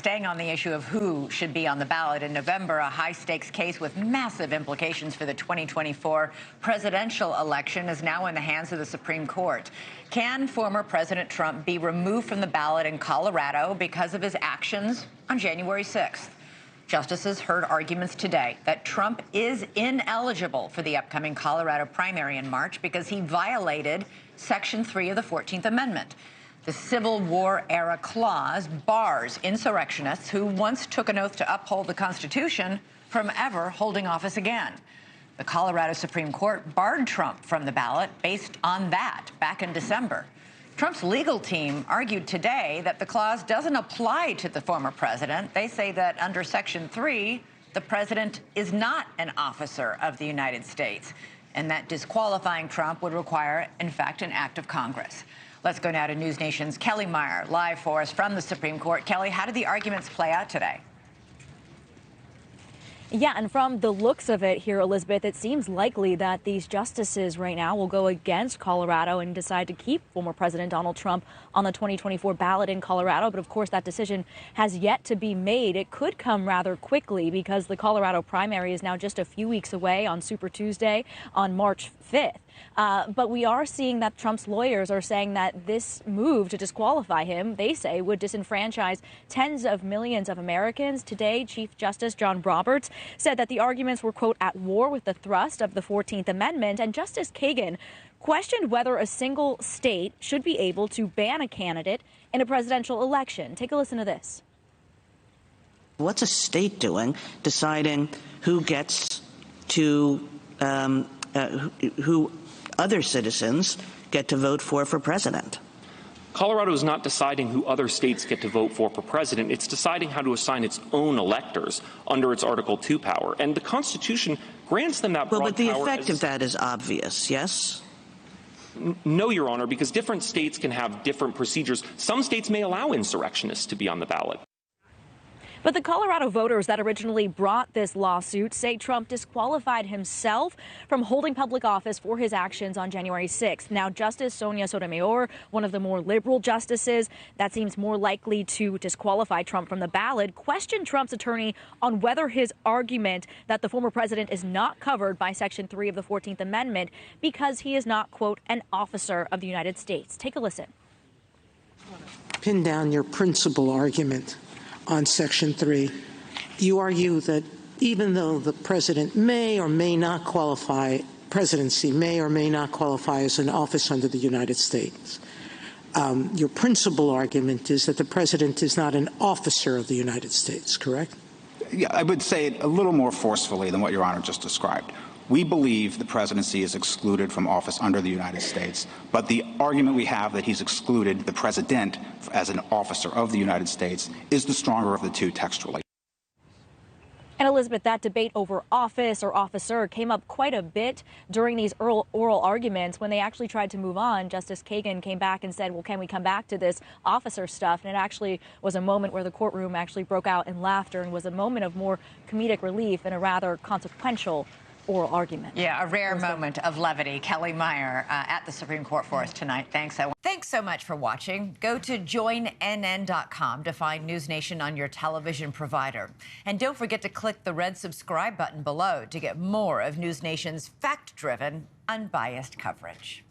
Staying on the issue of who should be on the ballot in November, a high-stakes case with massive implications for the 2024 presidential election is now in the hands of the Supreme Court. Can former President Trump be removed from the ballot in Colorado because of his actions on January 6th? Justices heard arguments today that Trump is ineligible for the upcoming Colorado primary in March because he violated Section 3 of the 14th Amendment. The Civil War-era clause bars insurrectionists who once took an oath to uphold the Constitution from ever holding office again. The Colorado Supreme Court barred Trump from the ballot based on that back in December. Trump's legal team argued today that the clause doesn't apply to the former president. They say that under Section 3, the president is not an officer of the United States, and that disqualifying Trump would require, in fact, an act of Congress. Let's go now to NewsNation's Kellie Meyer, live for us from the Supreme Court. Kellie, how did the arguments play out today? Yeah, and from the looks of it here, Elizabeth, it seems likely that these justices right now will go against Colorado and decide to keep former President Donald Trump on the 2024 ballot in Colorado. But of course, that decision has yet to be made. It could come rather quickly because the Colorado primary is now just a few weeks away on Super Tuesday on March 5th. But we are seeing that Trump's lawyers are saying that this move to disqualify him, they say, would disenfranchise tens of millions of Americans. Today, Chief Justice John Roberts said that the arguments were, quote, at war with the thrust of the 14th Amendment. And Justice Kagan questioned whether a single state should be able to ban a candidate in a presidential election. Take a listen to this. What's a state doing deciding who gets to who other citizens get to vote for president? Colorado is not deciding who other states get to vote for president. It's deciding how to assign its own electors under its Article 2 power. And the Constitution grants them that broad power. Well, but the effect of that is obvious, yes? No, Your Honor, because different states can have different procedures. Some states may allow insurrectionists to be on the ballot. But the Colorado voters that originally brought this lawsuit say Trump disqualified himself from holding public office for his actions on January 6th. Now, Justice Sonia Sotomayor, one of the more liberal justices that seems more likely to disqualify Trump from the ballot, questioned Trump's attorney on whether his argument that the former president is not covered by Section 3 of the 14th Amendment because he is not, quote, an officer of the United States. Take a listen. Pin down your principal argument on Section 3. You argue that even though the president may or may not qualify, presidency may or may not qualify as an office under the United States, your principal argument is that the president is not an officer of the United States, correct? Yeah, I would say it a little more forcefully than what Your Honor just described. We believe the presidency is excluded from office under the United States, but the argument we have that he's excluded the president as an officer of the United States is the stronger of the two textually. And Elizabeth, that debate over office or officer came up quite a bit during these oral arguments. When they actually tried to move on, Justice Kagan came back and said, well, can we come back to this officer stuff? And it actually was a moment where the courtroom actually broke out in laughter and was a moment of more comedic relief in a rather consequential oral argument. Yeah, a rare moment of levity. Kellie Meyer at the Supreme Court for us tonight. Thanks. Thanks so much for watching. Go to joinnn.com to find NewsNation on your television provider. And don't forget to click the red subscribe button below to get more of NewsNation's fact-driven, unbiased coverage.